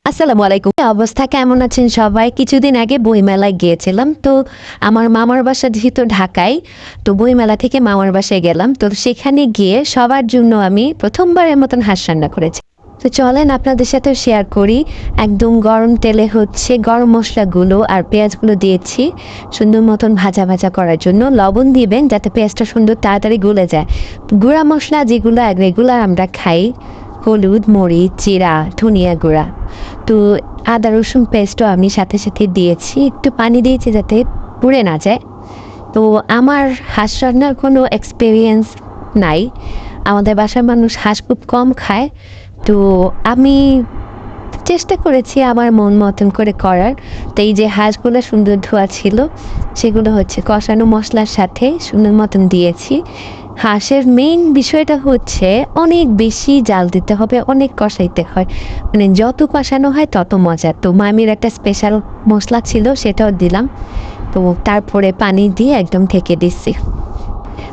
আসসালামু আলাইকুম। অবস্থা কেমন আছেন সবাই? কিছুদিন আগে বইমেলায় গিয়েছিলাম। তো আমার মামার বাসা যেহেতু ঢাকায়, তো বইমেলা থেকে মামার বাসায় গেলাম। তো সেখানে গিয়ে সবার জন্য আমি ১ম বারের মতন হাঁস রান্না করেছি। তো চলেন আপনাদের সাথেও শেয়ার করি। একদম গরম তেলে হচ্ছে গরম মসলাগুলো আর পেঁয়াজগুলো দিয়েছি সুন্দর মতন ভাজা, ভাজা করার জন্য। লবণ দিবেন যাতে পেঁয়াজটা সুন্দর তাড়াতাড়ি গলে যায়। গুঁড়া মসলা যেগুলো রেগুলার আমরা খাই, হলুদ, মরিচ, জিরা, ধনিয়া গুঁড়া। তো আদা রসুন পেস্টও আমি সাথে সাথে দিয়েছি, একটু পানি দিয়েছি যাতে পুড়ে না যায়। তো আমার হাঁস রান্নার কোনো এক্সপিরিয়েন্স নাই, আমাদের বাসার মানুষ হাঁস খুব কম খায়। তো আমি চেষ্টা করেছি আমার মন মতন করে করার। তো এই যে হাঁসগুলো সুন্দর ধোয়া ছিল, সেগুলো হচ্ছে কষানো মশলার সাথে সুন্দর মতন দিয়েছি। হাঁসের মেইন বিষয়টা হচ্ছে অনেক বেশি জাল দিতে হবে, অনেক কষাইতে হয়, মানে যত কষানো হয় তত মজা। তো মামির একটা স্পেশাল মশলা ছিল, সেটাও দিলাম। তো তারপরে পানি দিয়ে একদম ঢেকে দিচ্ছি।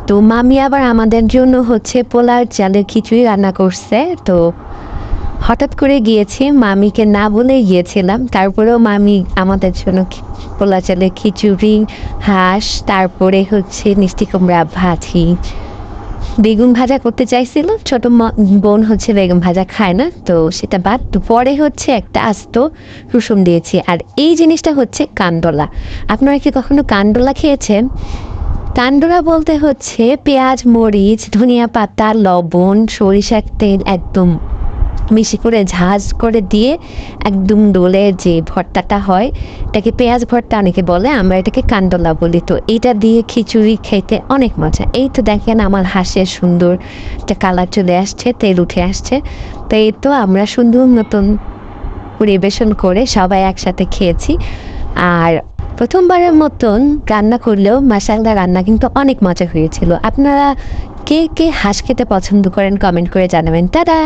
তো মামি আবার আমাদের জন্য হচ্ছে পোলার চালের খিচুড়ি রান্না করছে। তো হঠাৎ করে গিয়েছি, মামিকে না বলেই গিয়েছিলাম, তারপরেও মামি আমাদের জন্য পোলা চালের খিচুড়ি, হাঁস, তারপরে হচ্ছে মিষ্টি কুমড়া ভাজি, বেগুন ভাজা করতে চাইছিল। ছোট বোন হচ্ছে বেগুন ভাজা খায় না, তো সেটা বাদ। পরে হচ্ছে একটা আস্ত রসুন দিয়েছি। আর এই জিনিসটা হচ্ছে কান্ডলা। আপনারা কি কখনো কান্ডলা খেয়েছেন? কান্ডলা বলতে হচ্ছে পেঁয়াজ, মরিচ, ধনিয়া পাতা, লবণ, সরিষার তেল একদম মিশি করে ঝাঁজ করে দিয়ে একদম ডোলে যে ভর্তাটা হয়, এটাকে পেঁয়াজ ভর্তা অনেকে বলে, আমরা এটাকে কান্ডলা বলি। তো এইটা দিয়ে খিচুড়ি খেতে অনেক মজা। এই তো দেখেন আমার হাঁসের সুন্দর একটা কালার চলে আসছে, তেল উঠে আসছে। তো এই তো আমরা সুন্দর মতন পরিবেশন করে সবাই একসাথে খেয়েছি। আর প্রথমবারের মতন রান্না করলেও মাশাআল্লাহ রান্না কিন্তু অনেক মজা হয়েছিল। আপনারা কে কে হাঁস খেতে পছন্দ করেন কমেন্ট করে জানাবেন। টাটা।